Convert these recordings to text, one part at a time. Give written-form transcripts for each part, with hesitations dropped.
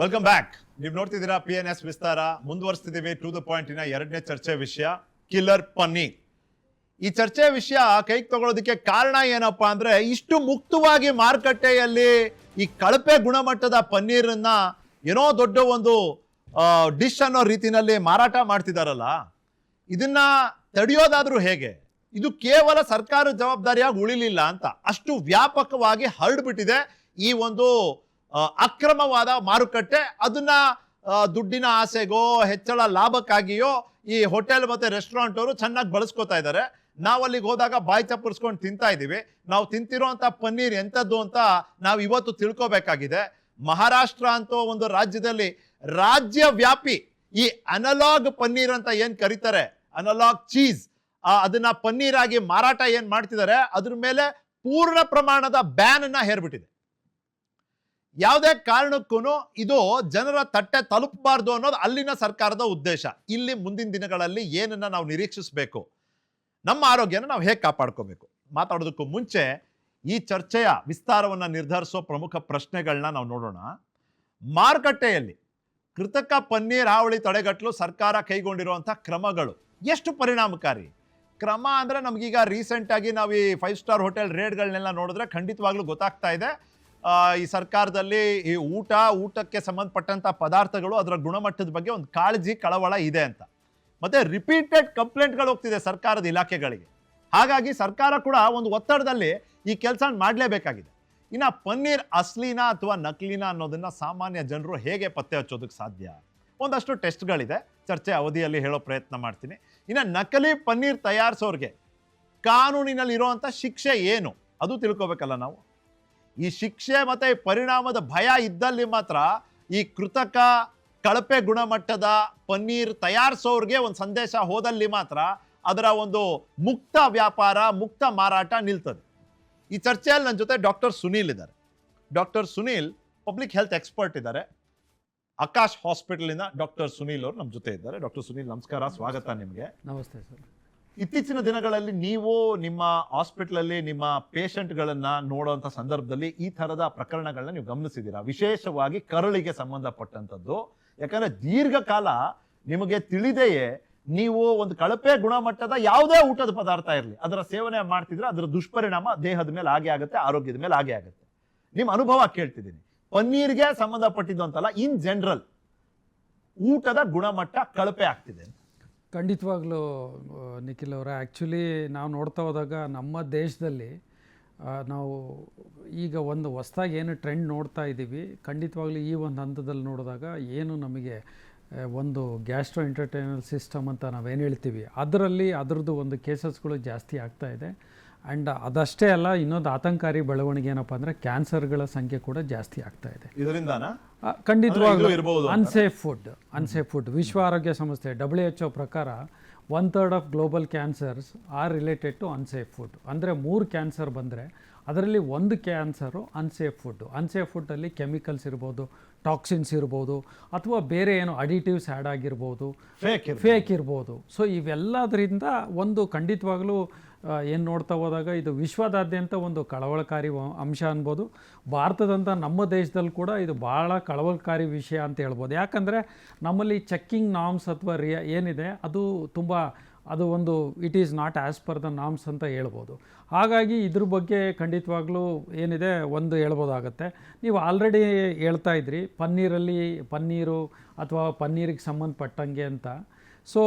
Welcome back. ನೀವು ನೋಡ್ತಿದ್ದೀರಾ PNS Vistara. ಮುಂದುವರಿಸ್ತಿದ್ದೀವಿ ಟು ದ ಪಾಯಿಂಟ್ ಇನ ಎರಡನೇ ಚರ್ಚೆ ವಿಷಯ ಕಿಲ್ಲರ್ ಪನ್ನೀರ್. ಈ ಚರ್ಚೆ ವಿಷಯ ಕೈಗೆ ತಗೊಳ್ಳೋದಕ್ಕೆ ಕಾರಣ ಏನಪ್ಪಾ ಅಂದ್ರೆ, ಇಷ್ಟು ಮುಕ್ತವಾಗಿ ಮಾರುಕಟ್ಟೆಯಲ್ಲಿ ಈ ಕಳಪೆ ಗುಣಮಟ್ಟದ ಪನ್ನೀರನ್ನ ಏನೋ ದೊಡ್ಡ ಒಂದು ಡಿಶ್ ಅನ್ನೋ ರೀತಿನಲ್ಲಿ ಮಾರಾಟ ಮಾಡ್ತಿದಾರಲ್ಲ, ಇದನ್ನ ತಡೆಯೋದಾದ್ರೂ ಹೇಗೆ? ಇದು ಕೇವಲ ಸರ್ಕಾರದ ಜವಾಬ್ದಾರಿಯಾಗಿ ಉಳಿಲಿಲ್ಲ ಅಂತ, ಅಷ್ಟು ವ್ಯಾಪಕವಾಗಿ ಹರಡ್ಬಿಟ್ಟಿದೆ ಈ ಒಂದು ಅಕ್ರಮವಾದ ಮಾರುಕಟ್ಟೆ. ಅದನ್ನ ದುಡ್ಡಿನ ಆಸೆಗೋ ಹೆಚ್ಚಳ ಲಾಭಕ್ಕಾಗಿಯೋ ಈ ಹೋಟೆಲ್ ಮತ್ತೆ ರೆಸ್ಟೋರೆಂಟ್ ಅವರು ಚೆನ್ನಾಗಿ ಬಳಸ್ಕೊತಾ ಇದ್ದಾರೆ. ನಾವು ಅಲ್ಲಿಗೆ ಹೋದಾಗ ಬಾಯಿ ಚಪ್ಪರಿಸ್ಕೊಂಡು ತಿಂತಾ ಇದ್ದೀವಿ. ನಾವು ತಿಂತಿರೋಂಥ ಪನ್ನೀರ್ ಎಂಥದ್ದು ಅಂತ ನಾವು ಇವತ್ತು ತಿಳ್ಕೋಬೇಕಾಗಿದೆ. ಮಹಾರಾಷ್ಟ್ರ ಅಂತ ಒಂದು ರಾಜ್ಯದಲ್ಲಿ ರಾಜ್ಯ ವ್ಯಾಪಿ ಈ ಅನಲಾಗ್ ಪನ್ನೀರ್ ಅಂತ ಏನ್ ಕರೀತಾರೆ, ಅನಲಾಗ್ ಚೀಸ್, ಅದನ್ನ ಪನ್ನೀರ್ ಆಗಿ ಮಾರಾಟ ಏನ್ ಮಾಡ್ತಿದ್ದಾರೆ, ಅದ್ರ ಮೇಲೆ ಪೂರ್ಣ ಪ್ರಮಾಣದ ಬ್ಯಾನ್ ಅನ್ನ ಹೇರ್ಬಿಟ್ಟಿದೆ. ಯಾವುದೇ ಕಾರಣಕ್ಕೂ ಇದು ಜನರ ತಟ್ಟೆ ತಲುಪಬಾರ್ದು ಅನ್ನೋದು ಅಲ್ಲಿನ ಸರ್ಕಾರದ ಉದ್ದೇಶ. ಇಲ್ಲಿ ಮುಂದಿನ ದಿನಗಳಲ್ಲಿ ಏನನ್ನ ನಾವು ನಿರೀಕ್ಷಿಸಬೇಕು, ನಮ್ಮ ಆರೋಗ್ಯನ ನಾವು ಹೇಗೆ ಕಾಪಾಡ್ಕೋಬೇಕು, ಮಾತಾಡೋದಕ್ಕೂ ಮುಂಚೆ ಈ ಚರ್ಚೆಯ ವಿಸ್ತಾರವನ್ನು ನಿರ್ಧರಿಸೋ ಪ್ರಮುಖ ಪ್ರಶ್ನೆಗಳನ್ನ ನಾವು ನೋಡೋಣ. ಮಾರುಕಟ್ಟೆಯಲ್ಲಿ ಕೃತಕ ಪನ್ನೀರ್ ಹಾವಳಿ ತಡೆಗಟ್ಟಲು ಸರ್ಕಾರ ಕೈಗೊಂಡಿರುವಂಥ ಕ್ರಮಗಳು ಎಷ್ಟು ಪರಿಣಾಮಕಾರಿ? ಕ್ರಮ ಅಂದರೆ ನಮಗೀಗ ರೀಸೆಂಟಾಗಿ ನಾವು ಈ 5 ಸ್ಟಾರ್ ಹೋಟೆಲ್ ರೇಡ್ಗಳನ್ನೆಲ್ಲ ನೋಡಿದ್ರೆ ಖಂಡಿತವಾಗ್ಲೂ ಗೊತ್ತಾಗ್ತಾ ಇದೆ ಈ ಸರ್ಕಾರದಲ್ಲಿ ಈ ಊಟಕ್ಕೆ ಸಂಬಂಧಪಟ್ಟಂಥ ಪದಾರ್ಥಗಳು ಅದರ ಗುಣಮಟ್ಟದ ಬಗ್ಗೆ ಒಂದು ಕಾಳಜಿ ಕಳವಳ ಇದೆ ಅಂತ. ಮತ್ತೆ ರಿಪೀಟೆಡ್ ಕಂಪ್ಲೇಂಟ್ಗಳು ಹೋಗ್ತಿದೆ ಸರ್ಕಾರದ ಇಲಾಖೆಗಳಿಗೆ. ಹಾಗಾಗಿ ಸರ್ಕಾರ ಕೂಡ ಒಂದು ಒತ್ತಡದಲ್ಲಿ ಈ ಕೆಲಸ ಮಾಡಲೇಬೇಕಾಗಿದೆ. ಇನ್ನು ಪನ್ನೀರ್ ಅಸ್ಲಿನಾ ಅಥವಾ ನಕಲಿನಾ ಅನ್ನೋದನ್ನ ಸಾಮಾನ್ಯ ಜನರು ಹೇಗೆ ಪತ್ತೆ ಹಚ್ಚೋದಕ್ಕೆ ಸಾಧ್ಯ? ಒಂದಷ್ಟು ಟೆಸ್ಟ್ಗಳಿದೆ, ಚರ್ಚೆ ಅವಧಿಯಲ್ಲಿ ಹೇಳೋ ಪ್ರಯತ್ನ ಮಾಡ್ತೀನಿ. ಇನ್ನು ನಕಲಿ ಪನ್ನೀರ್ ತಯಾರಿಸೋರಿಗೆ ಕಾನೂನಿನಲ್ಲಿ ಇರುವಂಥ ಶಿಕ್ಷೆ ಏನು ಅದು ತಿಳ್ಕೊಬೇಕಲ್ಲ ನಾವು. ಈ ಶಿಕ್ಷೆ ಮತ್ತೆ ಈ ಪರಿಣಾಮದ ಭಯ ಇದ್ದಲ್ಲಿ ಮಾತ್ರ ಈ ಕೃತಕ ಕಳಪೆ ಗುಣಮಟ್ಟದ ಪನ್ನೀರ್ ತಯಾರಿಸೋರ್ಗೆ ಒಂದು ಸಂದೇಶ ಹೋದಲ್ಲಿ ಮಾತ್ರ ಅದರ ಒಂದು ಮುಕ್ತ ವ್ಯಾಪಾರ, ಮುಕ್ತ ಮಾರಾಟ ನಿಲ್ತದೆ. ಈ ಚರ್ಚೆಯಲ್ಲಿ ನನ್ನ ಜೊತೆ ಡಾಕ್ಟರ್ ಸುನೀಲ್ ಇದ್ದಾರೆ. Doctor Sunil public health expert ಇದ್ದಾರೆ. ಆಕಾಶ್ ಹಾಸ್ಪಿಟಲಿನ ಡಾಕ್ಟರ್ ಸುನೀಲ್ ಅವರು ನಮ್ಮ ಜೊತೆ ಇದ್ದಾರೆ. ಡಾಕ್ಟರ್ ಸುನೀಲ್ ನಮಸ್ಕಾರ, ಸ್ವಾಗತ ನಿಮಗೆ. ನಮಸ್ತೆ ಸರ್. ಇತ್ತೀಚಿನ ದಿನಗಳಲ್ಲಿ ನೀವು ನಿಮ್ಮ ಹಾಸ್ಪಿಟಲಲ್ಲಿ ನಿಮ್ಮ ಪೇಷಂಟ್ಗಳನ್ನ ನೋಡುವಂಥ ಸಂದರ್ಭದಲ್ಲಿ ಈ ಥರದ ಪ್ರಕರಣಗಳನ್ನ ನೀವು ಗಮನಿಸಿದ್ದೀರಾ, ವಿಶೇಷವಾಗಿ ಕರಳಿಗೆ ಸಂಬಂಧಪಟ್ಟಂಥದ್ದು. ಯಾಕಂದ್ರೆ ದೀರ್ಘಕಾಲ ನಿಮಗೆ ತಿಳಿದೆಯೇ ನೀವು ಒಂದು ಕಳಪೆ ಗುಣಮಟ್ಟದ ಯಾವುದೇ ಊಟದ ಪದಾರ್ಥ ಇರಲಿ ಅದರ ಸೇವನೆ ಮಾಡ್ತಿದ್ರೆ ಅದರ ದುಷ್ಪರಿಣಾಮ ದೇಹದ ಮೇಲೆ ಆಗೇ ಆಗುತ್ತೆ, ಆರೋಗ್ಯದ ಮೇಲೆ ಆಗೇ ಆಗುತ್ತೆ. ನಿಮ್ಮ ಅನುಭವ ಕೇಳ್ತಿದ್ದೀನಿ. ಪನ್ನೀರ್ಗೆ ಸಂಬಂಧಪಟ್ಟಿದ್ದು ಅಂತಲ್ಲ, ಇನ್ ಜನರಲ್ ಊಟದ ಗುಣಮಟ್ಟ ಕಳಪೆ ಆಗ್ತಿದೆ. ಖಂಡಿತವಾಗ್ಲೂ ನಿಖಿಲ್ ಅವರ, ಆ್ಯಕ್ಚುಲಿ ನಾವು ನೋಡ್ತಾ ಹೋದಾಗ ನಮ್ಮ ದೇಶದಲ್ಲಿ ನಾವು ಈಗ ಒಂದು ಹೊಸ್ದಾಗಿ ಏನು ಟ್ರೆಂಡ್ ನೋಡ್ತಾ ಇದ್ದೀವಿ, ಖಂಡಿತವಾಗ್ಲೂ ಈ ಒಂದು ಹಂತದಲ್ಲಿ ನೋಡಿದಾಗ ಏನು ನಮಗೆ ಒಂದು ಗ್ಯಾಸ್ಟ್ರೋ ಇಂಟರ್ಟೈನಲ್ ಸಿಸ್ಟಮ್ ಅಂತ ನಾವೇನು ಹೇಳ್ತೀವಿ ಅದರಲ್ಲಿ ಅದರದ್ದು ಒಂದು ಕೇಸಸ್ಗಳು ಜಾಸ್ತಿ ಆಗ್ತಾ ಇದೆ. ಆ್ಯಂಡ್ ಅದಷ್ಟೇ ಅಲ್ಲ, ಇನ್ನೊಂದು ಆತಂಕಕಾರಿ ಬೆಳವಣಿಗೆ ಏನಪ್ಪ ಅಂದರೆ ಕ್ಯಾನ್ಸರ್ಗಳ ಸಂಖ್ಯೆ ಕೂಡ ಜಾಸ್ತಿ ಆಗ್ತಾ ಇದೆ ಇದರಿಂದಾನ. ಖಂಡಿತವಾಗ್ಲೂ ಅನ್ಸೇಫ್ ಫುಡ್ ವಿಶ್ವ ಆರೋಗ್ಯ ಸಂಸ್ಥೆ WHO ಪ್ರಕಾರ 1/3 of global cancers are related to unsafe food. ಅಂದರೆ 3 ಕ್ಯಾನ್ಸರ್ ಬಂದರೆ ಅದರಲ್ಲಿ 1 ಕ್ಯಾನ್ಸರು ಅನ್ಸೇಫ್ ಫುಡ್ಡಲ್ಲಿ ಕೆಮಿಕಲ್ಸ್ ಇರ್ಬೋದು, ಟಾಕ್ಸಿನ್ಸ್ ಇರ್ಬೋದು, ಅಥವಾ ಬೇರೆ ಏನು ಅಡಿಟಿವ್ಸ್ ಆ್ಯಡ್ ಆಗಿರ್ಬೋದು, ಫೇಕ್ ಇರ್ಬೋದು. ಸೊ ಇವೆಲ್ಲದರಿಂದ ಒಂದು ಖಂಡಿತವಾಗ್ಲೂ ಏನು ನೋಡ್ತಾ ಹೋದಾಗ ಇದು ವಿಶ್ವದಾದ್ಯಂತ ಒಂದು ಕಳವಳಕಾರಿ ಅಂಶ ಅನ್ಬೋದು. ಭಾರತದಂಥ ನಮ್ಮ ದೇಶದಲ್ಲಿ ಕೂಡ ಇದು ಭಾಳ ಕಳವಳಕಾರಿ ವಿಷಯ ಅಂತ ಹೇಳ್ಬೋದು. ಯಾಕಂದರೆ ನಮ್ಮಲ್ಲಿ ಚೆಕ್ಕಿಂಗ್ ನಾರ್ಮ್ಸ್ ಅಥವಾ ಏನಿದೆ ಅದು ಒಂದು it is not as per the norms ಅಂತ ಹೇಳ್ಬೋದು. ಹಾಗಾಗಿ ಇದ್ರ ಬಗ್ಗೆ ಖಂಡಿತವಾಗ್ಲೂ ಏನಿದೆ ಒಂದು ಹೇಳ್ಬೋದಾಗತ್ತೆ. ನೀವು ಆಲ್ರೆಡಿ ಹೇಳ್ತಾ ಇದ್ರಿ ಪನ್ನೀರು ಅಥವಾ ಪನ್ನೀರಿಗೆ ಸಂಬಂಧಪಟ್ಟಂಗೆ ಅಂತ. ಸೊ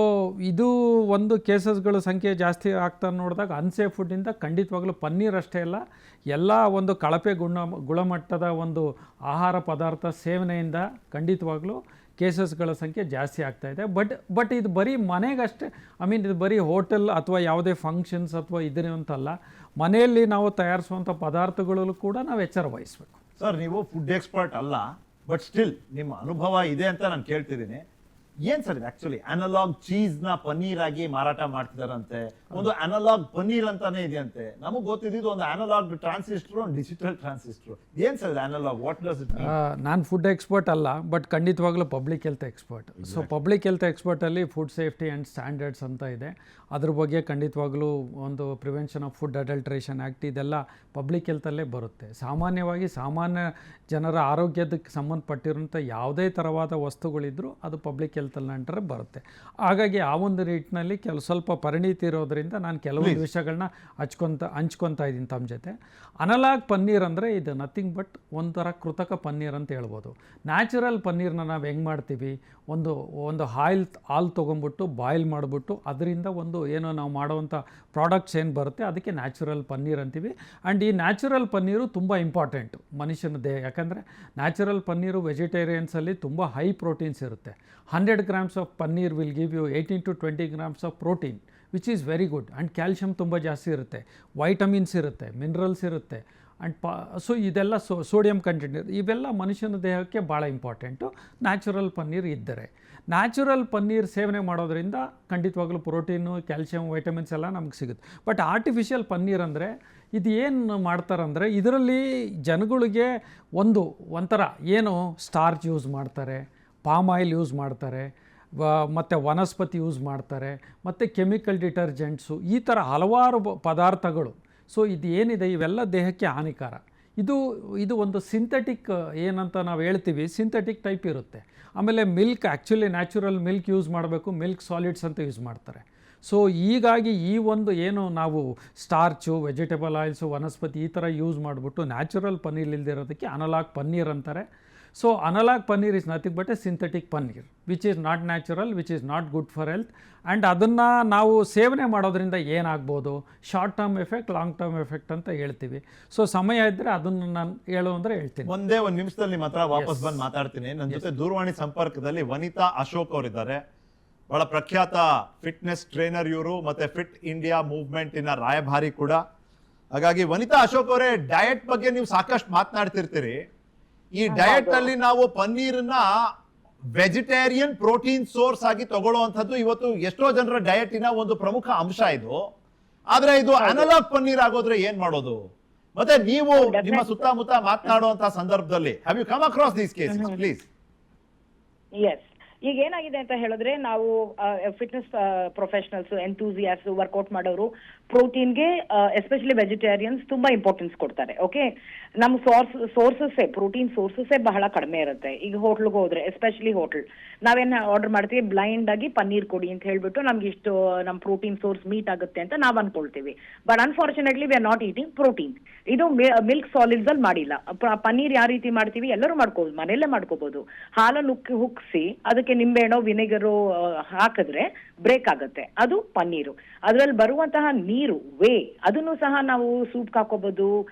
ಇದು ಒಂದು ಕೇಸಸ್ಗಳ ಸಂಖ್ಯೆ ಜಾಸ್ತಿ ಆಗ್ತಾ ನೋಡಿದಾಗ ಅನ್ಸೇಫ್ ಫುಡ್ಡಿಂದ ಖಂಡಿತವಾಗ್ಲೂ ಪನ್ನೀರ್ ಅಷ್ಟೇ ಅಲ್ಲ, ಎಲ್ಲ ಒಂದು ಕಳಪೆ ಗುಣಮಟ್ಟದ ಒಂದು ಆಹಾರ ಪದಾರ್ಥ ಸೇವನೆಯಿಂದ ಖಂಡಿತವಾಗ್ಲೂ ಕೇಸಸ್ಗಳ ಸಂಖ್ಯೆ ಜಾಸ್ತಿ ಆಗ್ತಾ ಇದೆ. ಬಟ್ ಇದು ಬರೀ ಮನೆಗಷ್ಟೇ, ಇದು ಬರೀ ಹೋಟೆಲ್ ಅಥವಾ ಯಾವುದೇ ಫಂಕ್ಷನ್ಸ್ ಅಥವಾ ಇದರಂತಲ್ಲ, ಮನೆಯಲ್ಲಿ ನಾವು ತಯಾರಿಸುವಂಥ ಪದಾರ್ಥಗಳಲ್ಲೂ ಕೂಡ ನಾವು ಎಚ್ಚರ ವಹಿಸಬೇಕು. ಸರ್, ನೀವು ಫುಡ್ ಎಕ್ಸ್ಪರ್ಟ್ ಅಲ್ಲ, ಬಟ್ ಸ್ಟಿಲ್ ನಿಮ್ಮ ಅನುಭವ ಇದೆ ಅಂತ ನಾನು ಕೇಳ್ತಿದ್ದೀನಿ. ಏನ್ ಸರ್ ಇದು ಆಕ್ಚುಲಿ ಅನಲಾಗ್ ಚೀಸ್ ನ ಪನ್ನೀರ್ ಆಗಿ ಮಾರಾಟ ಮಾಡ್ತಿದಾರಂತೆ, ಒಂದು ಅನಲಾಗ್ ಪನ್ನೀರ್ ಅಂತಾನೆ ಇದೆಯಂತೆ. ನಮಗ್ ಗೊತ್ತಿದ್ದು ಒಂದು ಅನಲಾಗ್ ಟ್ರಾನ್ಸಿಸ್ಟರ್, ಒಂದು ಡಿಜಿಟಲ್ ಟ್ರಾನ್ಸಿಸ್ಟರ್. ಏನ್ sir analogue, what does it mean? ನಾನು ಫುಡ್ ಎಕ್ಸ್ಪರ್ಟ್ ಅಲ್ಲ, ಬಟ್ ಖಂಡಿತವಾಗ್ಲೂ public health expert. So public health ಎಕ್ಸ್ಪರ್ಟಲ್ಲಿ ಫುಡ್ ಸೇಫ್ಟಿ ಆ್ಯಂಡ್ ಸ್ಟ್ಯಾಂಡರ್ಡ್ಸ್ ಅಂತ ಇದೆ. ಅದ್ರ ಬಗ್ಗೆ ಖಂಡಿತವಾಗ್ಲೂ ಒಂದು prevention of food adulteration act ಇದೆಲ್ಲ ಪಬ್ಲಿಕ್ ಹೆಲ್ತಲ್ಲೇ ಬರುತ್ತೆ. ಸಾಮಾನ್ಯವಾಗಿ ಸಾಮಾನ್ಯ ಜನರ ಆರೋಗ್ಯದಕ್ಕೆ ಸಂಬಂಧಪಟ್ಟಿರೋಂಥ ಯಾವುದೇ ಥರವಾದ ವಸ್ತುಗಳಿದ್ದರೂ ಅದು ಪಬ್ಲಿಕ್ ಹೆಲ್ತಲ್ಲಿ ನಂತರ ಬರುತ್ತೆ. ಹಾಗಾಗಿ ಆ ಒಂದು ನಿಟ್ಟಿನಲ್ಲಿ ಸ್ವಲ್ಪ ಪರಿಣಿತಿ ಇರೋದ್ರಿಂದ ನಾನು ಕೆಲವೊಂದು ವಿಷಯಗಳನ್ನ ಹಂಚ್ಕೊತಾ ಇದ್ದೀನಿ ತಮ್ಮ ಜೊತೆ. ಅನಲಾಗ್ ಪನ್ನೀರ್ ಅಂದರೆ ಇದು ನಥಿಂಗ್ ಬಟ್ ಒಂಥರ ಕೃತಕ ಪನ್ನೀರ್ ಅಂತ ಹೇಳ್ಬೋದು. ನ್ಯಾಚುರಲ್ ಪನ್ನೀರ್ನ ನಾವು ಹೆಂಗೆ ಮಾಡ್ತೀವಿ, ಒಂದು ಹಾಲು ತೊಗೊಂಬಿಟ್ಟು ಬಾಯ್ಲ್ ಮಾಡಿಬಿಟ್ಟು ಅದರಿಂದ ಒಂದು ಏನೋ ನಾವು ಮಾಡೋವಂಥ ಪ್ರಾಡಕ್ಟ್ಸ್ ಏನು ಬರುತ್ತೆ ಅದಕ್ಕೆ ನ್ಯಾಚುರಲ್ ಪನ್ನೀರ್ ಅಂತೀವಿ. ಆ್ಯಂಡ್ ಈ ನ್ಯಾಚುರಲ್ ಪನ್ನೀರು ತುಂಬ ಇಂಪಾರ್ಟೆಂಟು ಮನುಷ್ಯನ ದೇಹ. ಯಾಕಂದರೆ ನ್ಯಾಚುರಲ್ ಪನ್ನೀರು ವೆಜಿಟೇರಿಯನ್ಸಲ್ಲಿ ತುಂಬ ಹೈ ಪ್ರೋಟೀನ್ಸ್ ಇರುತ್ತೆ. 100 grams of paneer will give you 18 to 20 grams of protein, which is very good. And calcium ತುಂಬ ಜಾಸ್ತಿ ಇರುತ್ತೆ, ವೈಟಮಿನ್ಸ್ ಇರುತ್ತೆ, ಮಿನರಲ್ಸ್ ಇರುತ್ತೆ. ಆ್ಯಂಡ್ ಸೊ ಇದೆಲ್ಲ ಸೋಡಿಯಂ ಕಂಟೆಂಟ್ ಇವೆಲ್ಲ ಮನುಷ್ಯನ ದೇಹಕ್ಕೆ ಭಾಳ ಇಂಪಾರ್ಟೆಂಟು ನ್ಯಾಚುರಲ್ ಪನ್ನೀರ್ ಇದ್ದರೆ. ನ್ಯಾಚುರಲ್ ಪನ್ನೀರ್ ಸೇವನೆ ಮಾಡೋದ್ರಿಂದ ಖಂಡಿತವಾಗ್ಲೂ ಪ್ರೋಟೀನು, ಕ್ಯಾಲ್ಶಿಯಮ್, ವೈಟಮಿನ್ಸ್ ಎಲ್ಲ ನಮ್ಗೆ ಸಿಗುತ್ತೆ. ಬಟ್ ಆರ್ಟಿಫಿಷಿಯಲ್ ಪನ್ನೀರ್ ಅಂದರೆ ಇದು ಏನು ಮಾಡ್ತಾರಂದರೆ ಇದರಲ್ಲಿ ಜನಗಳಿಗೆ ಒಂಥರ ಏನು ಸ್ಟಾರ್ಚ್ ಯೂಸ್ ಮಾಡ್ತಾರೆ, ಪಾಮ್ ಆಯಿಲ್ ಯೂಸ್ ಮಾಡ್ತಾರೆ, ಮತ್ತು ವನಸ್ಪತಿ ಯೂಸ್ ಮಾಡ್ತಾರೆ, ಮತ್ತು ಕೆಮಿಕಲ್ ಡಿಟರ್ಜೆಂಟ್ಸು, ಈ ಥರ ಹಲವಾರು ಪದಾರ್ಥಗಳು. ಸೊ ಇದು ಏನಿದೆ ಇವೆಲ್ಲ ದೇಹಕ್ಕೆ ಹಾನಿಕಾರ. ಇದು ಒಂದು ಸಿಂಥೆಟಿಕ್ ಏನಂತ ನಾವು ಹೇಳ್ತೀವಿ, ಸಿಂಥೆಟಿಕ್ ಟೈಪ್ ಇರುತ್ತೆ. ಆಮೇಲೆ milk, actually natural milk use ಮಾಡಬೇಕು, ಮಿಲ್ಕ್ ಸಾಲಿಡ್ಸ್ ಅಂತ ಯೂಸ್ ಮಾಡ್ತಾರೆ. ಸೊ ಹೀಗಾಗಿ ಈ ಒಂದು ಏನು ನಾವು ಸ್ಟಾರ್ಚು, ವೆಜಿಟೇಬಲ್ ಆಯಿಲ್ಸು, ವನಸ್ಪತಿ ಈ ಥರ ಯೂಸ್ ಮಾಡಿಬಿಟ್ಟು ನ್ಯಾಚುರಲ್ ಪನ್ನೀರ್ ಇಲ್ದಿರೋದಕ್ಕೆ ಅನಲಾಗ್ ಪನ್ನೀರ್ ಅಂತಾರೆ. So analogue paneer is nothing but a synthetic paneer which is not natural, which is not good for health. And ಅದನ್ನು ನಾವು ಸೇವನೆ ಮಾಡೋದ್ರಿಂದ ಏನಾಗ್ಬೋದು, short term effect, long term effect ಅಂತ ಹೇಳ್ತೀವಿ. ಸೊ ಸಮಯ ಇದ್ದರೆ ಅದನ್ನು ನಾನು ಹೇಳ್ತೀನಿ. ಒಂದೇ ಒಂದು ನಿಮಿಷದಲ್ಲಿ ನಿಮ್ಮ ಹತ್ರ ವಾಪಸ್ ಬಂದು ಮಾತಾಡ್ತೀನಿ. ನನ್ನ ಜೊತೆ ದೂರವಾಣಿ ಸಂಪರ್ಕದಲ್ಲಿ ವನಿತಾ ಅಶೋಕ್ ಅವರಿದ್ದಾರೆ. ಬಹಳ ಪ್ರಖ್ಯಾತ ಫಿಟ್ನೆಸ್ ಟ್ರೈನರ್ ಇವರು, ಮತ್ತೆ ಫಿಟ್ ಇಂಡಿಯಾ ಮೂವ್ಮೆಂಟಿನ ರಾಯಭಾರಿ ಕೂಡ. ಹಾಗಾಗಿ ವನಿತಾ ಅಶೋಕ್ ಅವರೇ, ಡಯಟ್ ಬಗ್ಗೆ ನೀವು ಸಾಕಷ್ಟು ಮಾತನಾಡ್ತಿರ್ತೀರಿ. ಈ ಡಯಟ್ ಅಲ್ಲಿ ನಾವು ಪನ್ನೀರ್ನ ವೆಜಿಟೇರಿಯನ್ ಪ್ರೋಟೀನ್ ಸೋರ್ಸ್ ಆಗಿ ತಗೊಳ್ಳುವಂಥದ್ದು ಇವತ್ತು ಎಷ್ಟೋ ಜನರ ಡಯಟಿನ ಒಂದು ಪ್ರಮುಖ ಅಂಶ ಇದು. ಆದ್ರೆ ಇದು ಅನಲಾಗ್ ಪನ್ನೀರ್ ಆಗೋದ್ರೆ ಏನ್ ಮಾಡೋದು? ಮತ್ತೆ ನೀವು ನಿಮ್ಮ ಸುತ್ತಮುತ್ತ ಮಾತನಾಡುವಂತಹ ಸಂದರ್ಭದಲ್ಲಿ have you come across these cases please? Yes, ಈಗ ಏನಾಗಿದೆ ಅಂತ ಹೇಳಿದ್ರೆ ನಾವು ಫಿಟ್ನೆಸ್ ಪ್ರೊಫೆಷನಲ್ಸ್, ಎಂಥೂಸಿಯಾಸ್ಟ್, ವರ್ಕೌಟ್ ಮಾಡೋರು ಪ್ರೋಟೀನ್ಗೆ ಎಸ್ಪೆಷಲಿ ವೆಜಿಟೇರಿಯನ್ಸ್ ತುಂಬಾ ಇಂಪಾರ್ಟೆನ್ಸ್ ಕೊಡ್ತಾರೆ. ಓಕೆ, ನಮ್ಮ ಸೋರ್ಸಸ್ಸೇ ಪ್ರೋಟೀನ್ ಸೋರ್ಸಸ್ಸೇ ಬಹಳ ಕಡಿಮೆ ಇರುತ್ತೆ. ಈಗ ಹೋಟ್ಲ್ಗೆ ಹೋದ್ರೆ, ಎಸ್ಪೆಷಲಿ ಹೋಟೆಲ್, ನಾವೇನು ಆರ್ಡರ್ ಮಾಡ್ತೀವಿ, ಬ್ಲೈಂಡ್ ಆಗಿ ಪನ್ನೀರ್ ಕೊಡಿ ಅಂತ ಹೇಳ್ಬಿಟ್ಟು ನಮ್ಗೆ ಇಷ್ಟು ನಮ್ಮ ಪ್ರೋಟೀನ್ ಸೋರ್ಸ್ ಮೀಟ್ ಆಗುತ್ತೆ ಅಂತ ನಾವು ಅನ್ಕೊಳ್ತೀವಿ. But unfortunately we are not eating protein. ಇದು ಮಿಲ್ಕ್ ಸಾಲಿಡ್ಸ್ ಅಲ್ಲಿ ಮಾಡಿಲ್ಲ. ಪನ್ನೀರ್ ಯಾವ ರೀತಿ ಮಾಡ್ತೀವಿ, ಎಲ್ಲರೂ ಮಾಡ್ಕೋಬಹುದು, ಮನೆಯಲ್ಲೇ ಮಾಡ್ಕೋಬಹುದು. ಹಾಲನ್ನು ಹುಕ್ಸಿ ಅದಕ್ಕೆ ನಿಂಬೆಹಣ್ಣು, ವಿನೆಗರು ಹಾಕಿದ್ರೆ ಬ್ರೇಕ್ ಆಗುತ್ತೆ, ಅದು ಪನ್ನೀರು. ಅದ್ರಲ್ಲಿ ಬರುವಂತಹ ನೀರು ಅದನ್ನು ಸಹ ನಾವು ಸೂಪ್ ಹಾಕೋಬಹುದು,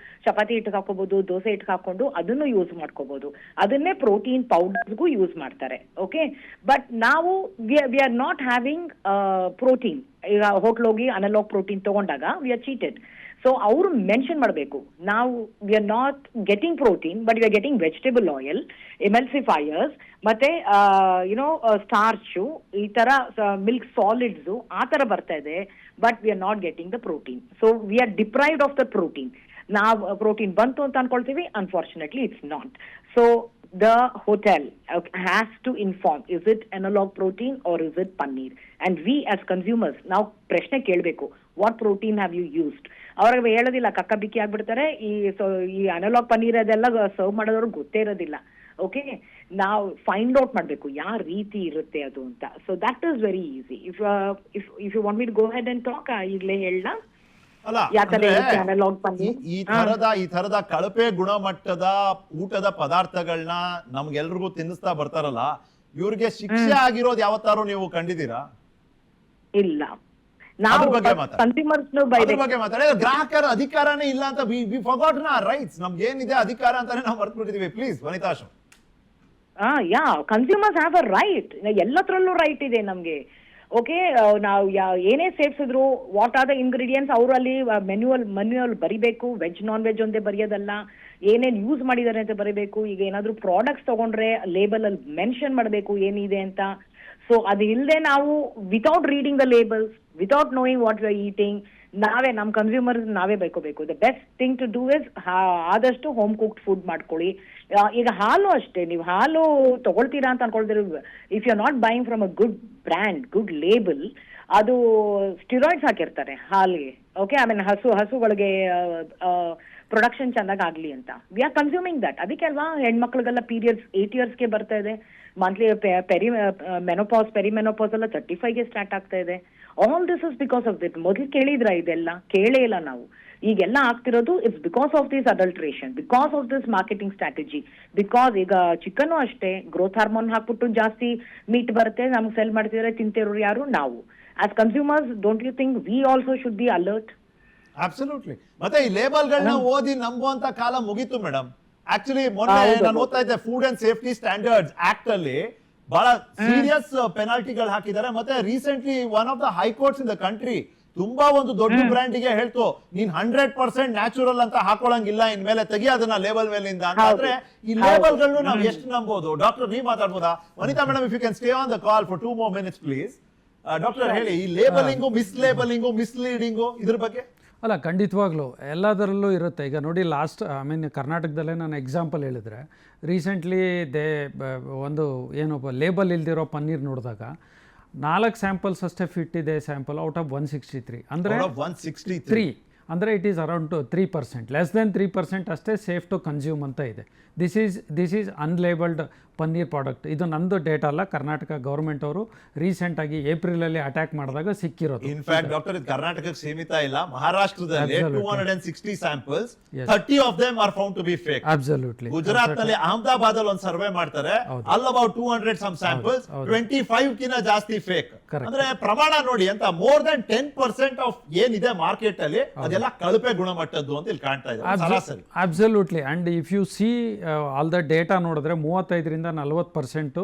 ಚಪಾತಿ ಹಿಟ್ಟಿಗೆ ಹಾಕೋಬಹುದು, ದೋಸೆ ಹಿಟ್ಟಿಗೆ ಹಾಕೊಂಡು ಅದನ್ನು ಯೂಸ್ ಮಾಡ್ಕೋಬಹುದು. ಅದನ್ನೇ ಪ್ರೋಟೀನ್ ಪೌಡರ್ಸ್ಗೂ ಯೂಸ್ ಮಾಡ್ತಾರೆ. ಓಕೆ, ಬಟ್ ನಾವು we are not having protein. ಈಗ ಹೋಟ್ಲ್ ಹೋಗಿ ಅನಲಾಗ್ ಪ್ರೋಟೀನ್ ತಗೊಂಡಾಗ ವಿ ಆರ್ ಚೀಟೆಡ್. ಸೊ ಅವರು ಮೆನ್ಷನ್ ಮಾಡಬೇಕು, ನಾವು we are not getting protein but we are getting vegetable oil, emulsifiers, ಮತ್ತೆ ಸ್ಟಾರ್ಚು, ಈ ತರ ಮಿಲ್ಕ್ ಸಾಲಿಡ್ಸ್ ಆ ತರ ಬರ್ತಾ ಇದೆ. But we are not getting the protein. So we are deprived of the protein. ನಾವು ಪ್ರೋಟೀನ್ ಬಂತು ಅಂತ ಅನ್ಕೊಳ್ತೀವಿ, unfortunately it's not. So the hotel has to inform, is it analog protein or is it paneer? And we as consumers now ಪ್ರಶ್ನೆ ಕೇಳಬೇಕು, what protein have you used? ಅವ್ರಿಗೆ ಹೇಳೋದಿಲ್ಲ, ಕಕ್ಕ ಬಿಕ್ಕಿ ಆಗ್ಬಿಡ್ತಾರೆ. ಈ ಅನಲಾಗ್ ಪನ್ನೀರ್ ಅದೆಲ್ಲ ಸರ್ವ್ ಮಾಡೋದವ್ರಿಗೆ ಗೊತ್ತೇ ಇರೋದಿಲ್ಲ. ಓಕೆ, ನಾವು ಫೈಂಡ್ ಔಟ್ ಮಾಡಬೇಕು ಯಾವ ರೀತಿ ಇರುತ್ತೆ ಅದು ಅಂತ. So that is very easy. If you want me to go head and talk, ಈಗಲೇ ಹೇಳ ಈ ತರದ ಕಳಪೆ ಗುಣಮಟ್ಟದ ಊಟದ ಪದಾರ್ಥಗಳನ್ನ ನಮ್ಗೆಲ್ರಿಗೂ ತಿನ್ನಿಸ್ತಾ ಬರ್ತಾರಲ್ಲ, ಇವ್ರಿಗೆ ಶಿಕ್ಷೆ ಆಗಿರೋದು ಯಾವತ್ತಾರು ನೀವು ಕಂಡಿದ್ದೀರಾ? ಇಲ್ಲ. ಗ್ರಾಹಕರ ಅಧಿಕಾರನೇ ಇಲ್ಲ ಅಂತ ವಿ ಫಾರ್ಗಾಟ್ ರೈಟ್ಸ್. ನಮ್ಗೆ ಏನಿದೆ ಅಧಿಕಾರ ಅಂತಾನೆ ನಾವು ಮರ್ತ್ಬಿಟ್ಟಿದೀವಿ. Please Vanitha Ashok. Consumers have a right. ಎಲ್ಲತ್ರಲ್ಲೂ ರೈಟ್ ಇದೆ ನಮ್ಗೆ. ಓಕೆ, ನಾವು ಏನೇ ಸೇರ್ಸಿದ್ರು, ವಾಟ್ ಆರ್ ದ ಇಂಗ್ರೀಡಿಯೆಂಟ್ಸ್ ಅವರಲ್ಲಿ ಮೆನ್ಯುವಲ್ ಬರಿಬೇಕು. ವೆಜ್ ನಾನ್ ವೆಜ್ ಒಂದೇ ಬರೆಯೋದಲ್ಲ, ಏನೇನು ಯೂಸ್ ಮಾಡಿದ್ದಾರೆ ಅಂತ ಬರೀಬೇಕು. ಈಗ ಏನಾದ್ರು ಪ್ರಾಡಕ್ಟ್ಸ್ ತಗೊಂಡ್ರೆ ಲೇಬಲ್ ಅಲ್ಲಿ ಮೆನ್ಷನ್ ಮಾಡಬೇಕು ಏನಿದೆ ಅಂತ. ಸೊ ಅದು ಇಲ್ಲದೆ ನಾವು without reading the labels, without knowing what you are eating, ನಾವೇ ನಮ್ಮ ಕನ್ಸ್ಯೂಮರ್ ನಾವೇ ಬೈಕೋಬೇಕು. The best thing to do is ಆದಷ್ಟು ಹೋಮ್ ಕುಕ್ಡ್ ಫುಡ್ ಮಾಡ್ಕೊಳ್ಳಿ. ಈಗ ಹಾಲು ಅಷ್ಟೇ, ನೀವು ಹಾಲು ತಗೊಳ್ತೀರಾ ಅಂತ ಅನ್ಕೊಳ್ತೀರಿ, if you are not buying from a good brand, good label, ಅದು ಸ್ಟಿರಾಯ್ಡ್ಸ್ ಹಾಕಿರ್ತಾರೆ ಹಾಲಿಗೆ. ಓಕೆ, ಐ ಮೀನ್ ಹಸುಗಳಿಗೆ ಪ್ರೊಡಕ್ಷನ್ ಚೆನ್ನಾಗಿ ಆಗ್ಲಿ ಅಂತ. We are consuming that. ಅದಕ್ಕೆ ಅಲ್ವಾ ಹೆಣ್ಮಕ್ಳಿಗೆಲ್ಲ ಪೀರಿಯಡ್ಸ್ 8 yearsಗೆ ಬರ್ತಾ ಇದೆ, ಮಂತ್ಲಿ ಪೆರಿಮೆನೋಪಾಸ್ ಎಲ್ಲ 35ಗೆ ಸ್ಟಾರ್ಟ್ ಆಗ್ತಾ ಇದೆ. All this is because of that. ಮೊದಲು ಕೇಳಿದ್ರ ಇದೆಲ್ಲ? ಕೇಳೇ ಇಲ್ಲ ನಾವು. ಈಗೆಲ್ಲ ಆಗ್ತಿರೋದು it's because of this adulteration, because of this marketing strategy. Because ಈಗ ಚಿಕನ್ ಅಷ್ಟೇ, ಗ್ರೋತ್ ಹಾರ್ಮೋನ್ ಹಾಕ್ಬಿಟ್ಟು ಜಾಸ್ತಿ ಮೀಟ್ ಬರುತ್ತೆ, ನಮ್ಗೆ ಸೆಲ್ ಮಾಡ್ತಿದ್ರೆ ತಿಂತಿರೋರು ಯಾರು? ನಾವು. As consumers, don't you think we also should be alert? Absolutely. ಮತ್ತೆ ಈ ಲೇಬಲ್ಗಳನ್ನ ಓದಿ ನಂಬುವಂತ ಕಾಲ ಮುಗೀತು ಮೇಡಮ್. ಆಕ್ಚುಲಿ ಮೊನ್ನೆ ನಾನು ಓದ್ತಾ ಇದ್ದೆ, food and safety standards act ಅಲ್ಲಿ ಬಹಳ ಸೀರಿಯಸ್ ಪೆನಾಲ್ಟಿಗಳು ಹಾಕಿದ್ದಾರೆ. ಮತ್ತೆ recently one of the high courts in the country ತುಂಬಾ ಒಂದು ದೊಡ್ಡ ಬ್ರ್ಯಾಂಡ್ ಗೆ ಹೇಳ್ತು, ನೀನ್ 100% ನ್ಯಾಚುರಲ್ ಅಂತ ಹಾಕೊಳ್ಳಂಗಿಲ್ಲ, ಇನ್ಮೇಲೆ ತೆಗಿ ಅದನ್ನ ಲೇಬಲ್ ಮೇಲಿಂದ ಅಂದ್ರೆ. ಈ ಲೇಬಲ್ ಗಳನ್ನು ನಾವು ಎಷ್ಟು ನಂಬೋದು? ಡಾಕ್ಟರ್, ನೀವ್ ಮಾತಾಡ್ಬೋದಾ? Vanitha madam, if you can stay on the call for 2 more minutes please. Doctor ಹೇಳಿ, ಈ ಲೇಬಲಿಂಗು, ಮಿಸ್ಲೇಬಲಿಂಗು, ಮಿಸ್ಲೀಡಿಂಗು ಇದ್ರ ಬಗ್ಗೆ. ಅಲ್ಲ, ಖಂಡಿತವಾಗ್ಲೂ ಎಲ್ಲದರಲ್ಲೂ ಇರುತ್ತೆ. ಈಗ ನೋಡಿ, ಲಾಸ್ಟ್ ಕರ್ನಾಟಕದಲ್ಲೇ ನಾನು ಎಕ್ಸಾಂಪಲ್ ಹೇಳಿದ್ರೆ, ರೀಸೆಂಟ್ಲಿ ಒಂದು ಏನು ಲೇಬಲ್ ಇಲ್ದಿರೋ ಪನ್ನೀರ್ ನೋಡಿದಾಗ 4 ಸ್ಯಾಂಪಲ್ಸ್ ಅಷ್ಟೇ ಫಿಟ್ ಇದೆ ಸ್ಯಾಂಪಲ್ ಔಟ್ ಆಫ್ 163. ಅಂದರೆ 163 ಅಂದರೆ it is around 3%, less than 3% ಅಷ್ಟೇ ಸೇಫ್ ಟು ಕನ್ಸ್ಯೂಮ್ ಅಂತ ಇದೆ. This is unlabelled paneer product. ಇದು ನಂದು ಡೇಟಾ ಅಲ್ಲ, ಕರ್ನಾಟಕ ಗೌರ್ಮೆಂಟ್ ಅವರು ರೀಸೆಂಟ್ ಆಗಿ ಏಪ್ರಿಲ್ ಅಟ್ಯಾಕ್ ಮಾಡಿದಾಗ ಸಿಕ್ಕಿರೋದು. ಇನ್ಫ್ಯಾಕ್ಟ್ ಡಾಕ್ಟರ್, ಇದು ಕರ್ನಾಟಕಕ್ಕೆ ಸೀಮಿತ ಇಲ್ಲ. ಮಹಾರಾಷ್ಟ್ರದಲ್ಲಿ 260 samples, 30 of them are found to be fake. Absolutely. Gujarat ನಲ್ಲಿ ಅಹಮದಾಬಾದ್ ಅಲ್ಲಿ ಒಂದು ಸರ್ವೆ ಮಾಡ್ತಾರೆ, ಅಲ್ ಅಬೌಟ್ 200 some samples, 25 ಕಿನ ಜಾಸ್ತಿ ಫೇಕ್. ಅಂದ್ರೆ ಪ್ರಮಾಣ ನೋಡಿ ಅಂತ, ಮೋರ್ ದನ್ 10% ಆಫ್ ಏನಿದೆ ಮಾರ್ಕೆಟ್ ಅಲ್ಲಿ ಅದೆಲ್ಲ ಕಳಪೆ ಗುಣಮಟ್ಟದ್ದು ಅಂತ ಇಲ್ಲಿ ಕಾಣ್ತಾ ಇದೆ ಸರಾಸರಿ. Absolutely. And if U C all the data ನೋಡಿದ್ರೆ 35% 40%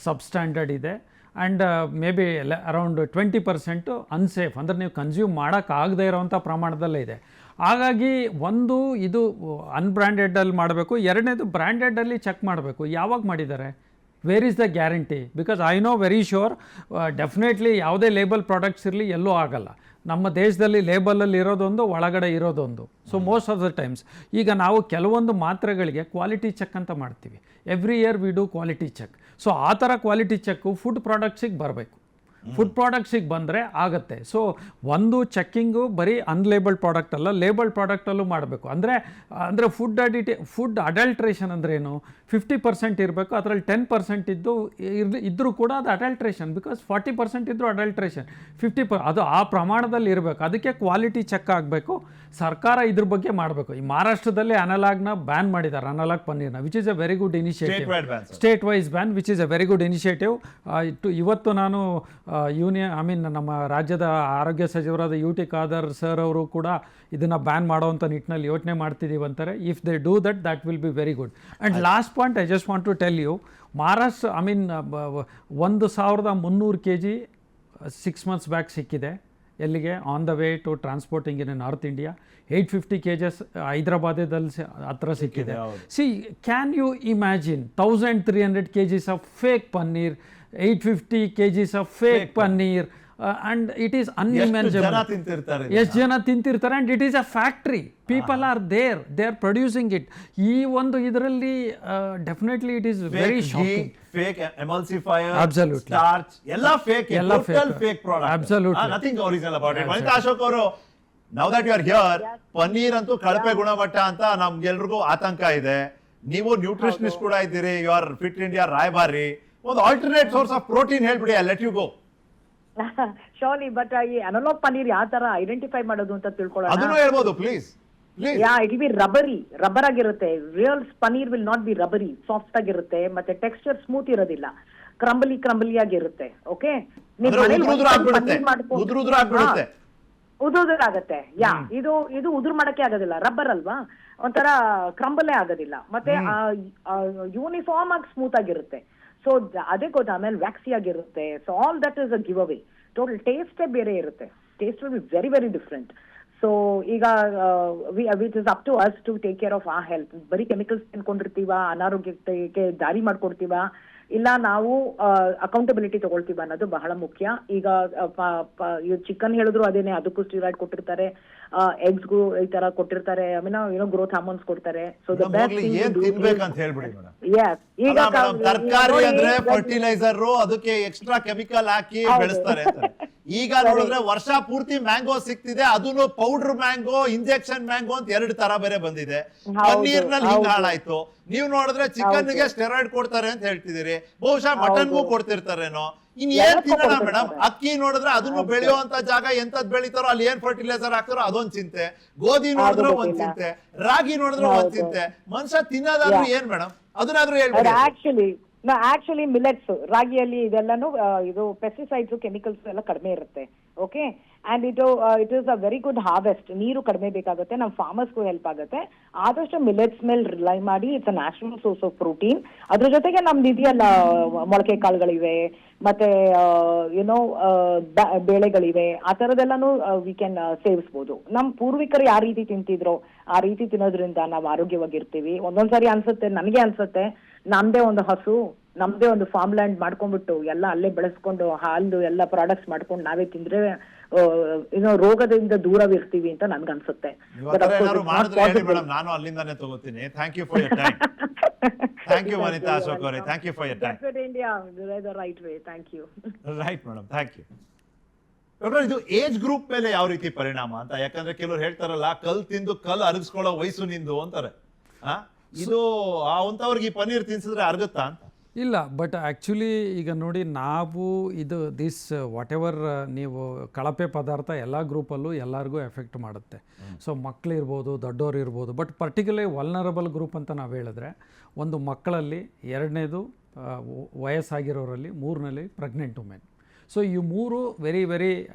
ಸಬ್ಸ್ಟ್ಯಾಂಡರ್ಡ್ ಇದೆ, and may be around 20% unsafe, ಅಂದರೆ ನೀವು ಕನ್ಸ್ಯೂಮ್ ಮಾಡೋಕ್ಕಾಗದೇ ಇರೋವಂಥ ಪ್ರಮಾಣದಲ್ಲೇ ಇದೆ. ಹಾಗಾಗಿ ಒಂದು ಇದು ಅನ್ಬ್ರ್ಯಾಂಡೆಡಲ್ಲಿ ಮಾಡಬೇಕು, ಎರಡನೇದು ಬ್ರ್ಯಾಂಡೆಡಲ್ಲಿ ಚೆಕ್ ಮಾಡಬೇಕು. ಯಾವಾಗ ಮಾಡಿದ್ದಾರೆ? Where is the guarantee? Because I know very sure, definitely ಯಾವುದೇ ಲೇಬಲ್ ಪ್ರಾಡಕ್ಟ್ಸ್ ಇರಲಿ ಎಲ್ಲೂ ಆಗಲ್ಲ. ನಮ್ಮ ದೇಶದಲ್ಲಿ ಲೇಬಲಲ್ಲಿ ಇರೋದೊಂದು, ಒಳಗಡೆ ಇರೋದೊಂದು. So most of the times ಈಗ ನಾವು ಕೆಲವೊಂದು ಮಾತ್ರೆಗಳಿಗೆ ಕ್ವಾಲಿಟಿ ಚೆಕ್ ಅಂತ ಮಾಡ್ತೀವಿ. Every year we do quality check. So ಆ ಥರ ಕ್ವಾಲಿಟಿ ಚೆಕ್ಕು ಫುಡ್ ಪ್ರಾಡಕ್ಟ್ಸಿಗೆ ಬರಬೇಕು. ಫುಡ್ ಪ್ರಾಡಕ್ಟ್ಸಿಗೆ ಬಂದರೆ ಆಗುತ್ತೆ. ಸೊ ಒಂದು ಚೆಕ್ಕಿಂಗು ಬರೀ ಅನ್ಲೇಬಲ್ಡ್ ಪ್ರಾಡಕ್ಟ್ ಅಲ್ಲ, ಲೇಬಲ್ಡ್ ಪ್ರಾಡಕ್ಟಲ್ಲೂ ಮಾಡಬೇಕು. ಅಂದರೆ ಫುಡ್ ಅಡಲ್ಟ್ರೇಷನ್ ಅಂದರೆ ಏನು? 50% ಇರಬೇಕು, ಅದರಲ್ಲಿ 10% ಇದ್ದರೂ ಕೂಡ ಅದು ಅಡಲ್ಟ್ರೇಷನ್. ಬಿಕಾಸ್ 40% ಇದ್ದರೂ ಅಡಲ್ಟ್ರೇಷನ್, 50% ಅದು ಆ ಪ್ರಮಾಣದಲ್ಲಿ ಇರಬೇಕು. ಅದಕ್ಕೆ ಕ್ವಾಲಿಟಿ ಚೆಕ್ ಆಗಬೇಕು. ಸರ್ಕಾರ ಇದ್ರ ಬಗ್ಗೆ ಮಾಡಬೇಕು. ಈ ಮಹಾರಾಷ್ಟ್ರದಲ್ಲಿ ಅನಲಾಗ್ನ ಬ್ಯಾನ್ ಮಾಡಿದ್ದಾರೆ, ಅನಲಾಗ್ ಪನ್ನೀರ್ನ, which is a very good initiative. State wise ban, which is a very good initiative. ಇವತ್ತು ನಾನು ನಮ್ಮ ರಾಜ್ಯದ ಆರೋಗ್ಯ ಸಚಿವರಾದ UT ಖಾದರ್ ಸರ್ ಅವರು ಕೂಡ ಇದನ್ನು ಬ್ಯಾನ್ ಮಾಡೋವಂಥ ನಿಟ್ಟಿನಲ್ಲಿ ಯೋಚನೆ ಮಾಡ್ತಿದ್ದೀವಿ ಅಂತಾರೆ. If they do that will be very good. And last point I just want to tell you, Maharashtra 1300 kg 6 months back ಸಿಕ್ಕಿದೆ. ಎಲ್ಲಿಗೆ? On the way to transporting in north India. 850 kgs ಹೈದರಾಬಾದಲ್ಲಿ ಹತ್ರ ಸಿಕ್ಕಿದೆ. See, can you imagine 1300 kgs of fake paneer, 850 kgs of fake paneer, and it is unimaginable. ಎಷ್ಟು ಜನ ತಿಂತಿರ್ತಾರೆ, and it is a factory. People are there, they are producing it. ಈ ಒಂದು ಇದರಲ್ಲಿ definitely it is very shocking. Fake emulsifier, Absolutely. Starch, ಎಲ್ಲ fake, ಎಲ್ಲ total fake product. Absolutely. Nothing original about it. Vanitha Ashok ಅವರು, now that you are here, paneer ಅಂತೂ ಕಳಪೆ ಗುಣಮಟ್ಟ ಅಂತ ನಮ್ಗೆಲ್ರಿಗೂ ಆತಂಕ ಇದೆ. ನೀವು ನ್ಯೂಟ್ರಿಷನಿಸ್ಟ್ ಕೂಡ ಇದ್ದೀರಿ, ಯು ಆರ್ ಫಿಟ್ ಇಂಡಿಯಾ ರಾಯಭಾರಿ. ಒಂದು ಆಲ್ಟರ್ನೇಟ್ ಸೋರ್ಸ್ ಆಫ್ ಪ್ರೋಟೀನ್ ಹೇಳ್ಬಿಡಿ, ಐ ಲೆಟ್ ಯು ಗೋ. ಶೋಲಿ, ಬಟ್ ಈ ಅನಲಾಗ್ ಪನ್ನೀರ್ ಯಾವ ತರ ಐಡೆಂಟಿಫೈ ಮಾಡೋದು ಅಂತ ತಿಳ್ಕೊಳ್ಳೋಣ. ಅದನ್ನು ಹೇಳ್ಬೋದು please. Yeah, it will be rubber ಆಗಿರುತ್ತೆ. Real paneer will not be rubbery, soft ಆಗಿರುತ್ತೆ, ಮತ್ತೆ ಟೆಕ್ಸ್ಚರ್ ಸ್ಮೂತ್ ಇರೋದಿಲ್ಲ, ಕ್ರಂಬಲಿ ಆಗಿರುತ್ತೆ. ಓಕೆ, ಉದುರಾಗತ್ತೆ. ಯಾ, ಇದು ಉದುರು ಮಾಡಕ್ಕೆ ಆಗೋದಿಲ್ಲ, ರಬ್ಬರ್ ಅಲ್ವಾ, ಒಂಥರ ಕ್ರಂಬಲೇ ಆಗೋದಿಲ್ಲ, ಮತ್ತೆ ಯೂನಿಫಾರ್ಮ್ ಆಗಿ ಸ್ಮೂತ್ ಆಗಿರುತ್ತೆ. ಸೊ ಅದೇ ಗೊತ್ತಾ, ಆಮೇಲೆ ವ್ಯಾಕ್ಸಿ ಆಗಿರುತ್ತೆ. So all that is a giveaway. Total ಟೇಸ್ಟೇ ಬೇರೆ ಇರುತ್ತೆ. Taste will be very very different. So ಈಗ which is up to us to take care of ಆ ಹೆಲ್ತ್. ಬರೀ ಕೆಮಿಕಲ್ಸ್ ತಿನ್ಕೊಂಡಿರ್ತೀವ, ಅನಾರೋಗ್ಯಕ್ಕೆ ದಾರಿ ಮಾಡ್ಕೊಡ್ತೀವ, ಇಲ್ಲ ನಾವು ಅಕೌಂಟಬಿಲಿಟಿ ತಗೊಳ್ತೀವಿ ಅನ್ನೋದು ಬಹಳ ಮುಖ್ಯ. ಈಗ ಚಿಕನ್ ಹೇಳಿದ್ರು ಅದೇನೆ, ಅದಕ್ಕೂ ಸ್ಟೀರಾಯ್ಡ್ ಕೊಟ್ಟಿರ್ತಾರೆ, ಎಗ್ಸ್ಗೂ ಈ ತರ ಕೊಟ್ಟಿರ್ತಾರೆ, ಐ ಮೀನ್ ಗ್ರೋತ್ ಹಾರ್ಮೋನ್ಸ್ ಕೊಡ್ತಾರೆ. ಸೊ ದ ಬೆಸ್ಟ್ ಏನ್ ತಿನ್ಬೇಕಂತ ಹೇಳ್ಬಿಡಿ ಮೇಡಮ್. ಯಸ್, ಈಗ ತರಕಾರಿ ಅಂದ್ರೆ ಫರ್ಟಿಲೈಸರ್, ಅದಕ್ಕೆ ಎಕ್ಸ್ಟ್ರಾ ಕೆಮಿಕಲ್ ಹಾಕಿ ಬೆಳೆಸ್ತಾರೆ ಅಂತಾರೆ. ಈಗ ನೋಡಿದ್ರೆ ವರ್ಷ ಪೂರ್ತಿ ಮ್ಯಾಂಗೋ ಸಿಗ್ತಿದೆ, ಅದನ್ನು ಪೌಡರ್ ಮ್ಯಾಂಗೋ, ಇಂಜೆಕ್ಷನ್ ಮ್ಯಾಂಗೋ ಅಂತ 2 ತರ ಬೇರೆ ಬಂದಿದೆ. ಪನ್ನೀರ್ನಲ್ಲಿ ಹಿಂಗ್ ಹಾಳಾಯ್ತು. ನೀವು ನೋಡಿದ್ರೆ ಚಿಕನ್ ಗೆ ಸ್ಟೆರಾಯ್ಡ್ ಕೊಡ್ತಾರೆ ಅಂತ ಹೇಳ್ತಿದ್ದೀರಿ, ಬಹುಶಃ ಮಟನ್ಗೂ ಕೊಡ್ತಿರ್ತಾರೇನೋ. ಇನ್ ಏನ್ ತಿನ್ನೋಣ ಮೇಡಮ್? ಅಕ್ಕಿ ನೋಡಿದ್ರೆ ಅದನ್ನು ಬೆಳೆಯುವಂತ ಜಾಗ ಎಂತದ್ ಬೆಳಿತಾರೋ ಅಲ್ಲಿ ಏನ್ ಫರ್ಟಿಲೈಸರ್ ಹಾಕ್ತಾರೋ ಅದೊಂದ್ ಚಿಂತೆ, ಗೋಧಿ ನೋಡಿದ್ರೆ ಒಂದ್ ಚಿಂತೆ, ರಾಗಿ ನೋಡಿದ್ರೆ ಒಂದ್ ಚಿಂತೆ. ಮನುಷ್ಯ ತಿನ್ನೋದಾದ್ರೂ ಏನ್ ಮೇಡಮ್? ಅದನ್ನಾದ್ರೂ ಹೇಳ್ಬಿಡಿ. ಆಕ್ಚುಲಿ ಮಿಲೆಟ್ಸ್, ರಾಗಿಯಲ್ಲಿ ಇದೆಲ್ಲಾನು ಇದು ಪೆಸ್ಟಿಸೈಡ್ಸ್, ಕೆಮಿಕಲ್ಸ್ ಎಲ್ಲ ಕಡಿಮೆ ಇರುತ್ತೆ. Okay, and it is a very good harvest. ನೀರು ಕಡಿಮೆ ಬೇಕಾಗುತ್ತೆ, ನಮ್ಮ ಫಾರ್ಮರ್ಸ್ಗೂ ಹೆಲ್ಪ್ ಆಗುತ್ತೆ. ಆದಷ್ಟು ಮಿಲೆಟ್ಸ್ ಮೇಲೆ ರಿಲೈ ಮಾಡಿ, it's a natural source of protein. ಅದ್ರ ಜೊತೆಗೆ ನಮ್ದು ಇದೆಯಲ್ಲ, ಮೊಳಕೆ ಕಾಳುಗಳಿವೆ, ಮತ್ತೆ ಏನೋ ಬೇಳೆಗಳಿವೆ, ಆ ತರದೆಲ್ಲಾನು ವಿ ಕ್ಯಾನ್ ಸೇವಿಸ್ಬೋದು. ನಮ್ ಪೂರ್ವಿಕರು ಯಾವ ರೀತಿ ತಿಂತಿದ್ರೋ ಆ ರೀತಿ ತಿನ್ನೋದ್ರಿಂದ ನಾವು ಆರೋಗ್ಯವಾಗಿರ್ತೀವಿ. ಒಂದೊಂದ್ಸರಿ ಅನ್ಸುತ್ತೆ, ನನಗೆ ಅನ್ಸುತ್ತೆ, ನಮ್ದೇ ಒಂದು ಹಸು, ನಮ್ದೇ ಒಂದು ಫಾರ್ಮ್ ಲ್ಯಾಂಡ್ ಮಾಡ್ಕೊಂಡ್ಬಿಟ್ಟು ಎಲ್ಲ ಅಲ್ಲೇ ಬೆಳೆಸ್ಕೊಂಡು ಹಾಲು ಎಲ್ಲ ಪ್ರಾಡಕ್ಟ್ಸ್ ಮಾಡ್ಕೊಂಡು ನಾವೇ ತಿಂದ್ರೆ ರೋಗದಿಂದ ದೂರವಿರ್ತೀವಿ ಅಂತ ನನ್ಗನ್ಸುತ್ತೆ. ನಾನು ಅಲ್ಲಿಂದಾನೆ ತಗೋತೀನಿ. Thank you for your time. Thank you Vanitha Ashok ಅವರೇ, thank you for your time. India the right way. Thank you. Right madam, thank you. ಇದು ಏಜ್ ಗ್ರೂಪ್ ಮೇಲೆ ಯಾವ ರೀತಿ ಪರಿಣಾಮ ಅಂತ? ಯಾಕಂದ್ರೆ ಕೆಲವರು ಹೇಳ್ತಾರಲ್ಲ, ಕಲ್ ತಿಂದು ಕಲ್ ಅರಗಿಸ್ಕೊಳ್ಳೋ ವಯಸ್ಸು ನಿಂದು ಅಂತಾರೆ. ಇದು ಅಂತವ್ರಿಗೆ ಈ ಪನ್ನೀರ್ ತಿನ್ಸಿದ್ರೆ ಅರ್ಗುತ್ತಾ ಅಂತ? ಇಲ್ಲ, ಬಟ್ ಆ್ಯಕ್ಚುಲಿ ಈಗ ನೋಡಿ, ನಾವು ಇದು ದಿಸ್ ವಾಟ್ ಎವರ್ ನೀವು ಕಳಪೆ ಪದಾರ್ಥ ಎಲ್ಲ ಗ್ರೂಪಲ್ಲೂ ಎಲ್ಲರಿಗೂ ಎಫೆಕ್ಟ್ ಮಾಡುತ್ತೆ. ಸೊ ಮಕ್ಕಳಿರ್ಬೋದು, ದೊಡ್ಡೋರು ಇರ್ಬೋದು, ಬಟ್ ಪರ್ಟಿಕ್ಯುಲರ್ಲಿ ವಲ್ನರಬಲ್ ಗ್ರೂಪ್ ಅಂತ ನಾವು ಹೇಳಿದ್ರೆ, ಒಂದು ಮಕ್ಕಳಲ್ಲಿ, 2ನೇದು ವಯಸ್ಸಾಗಿರೋರಲ್ಲಿ, 3ನೇಲಿ ಪ್ರೆಗ್ನೆಂಟ್ ವುಮೆನ್. ಸೊ ಈ 3 ವೆರಿ ವೆರಿ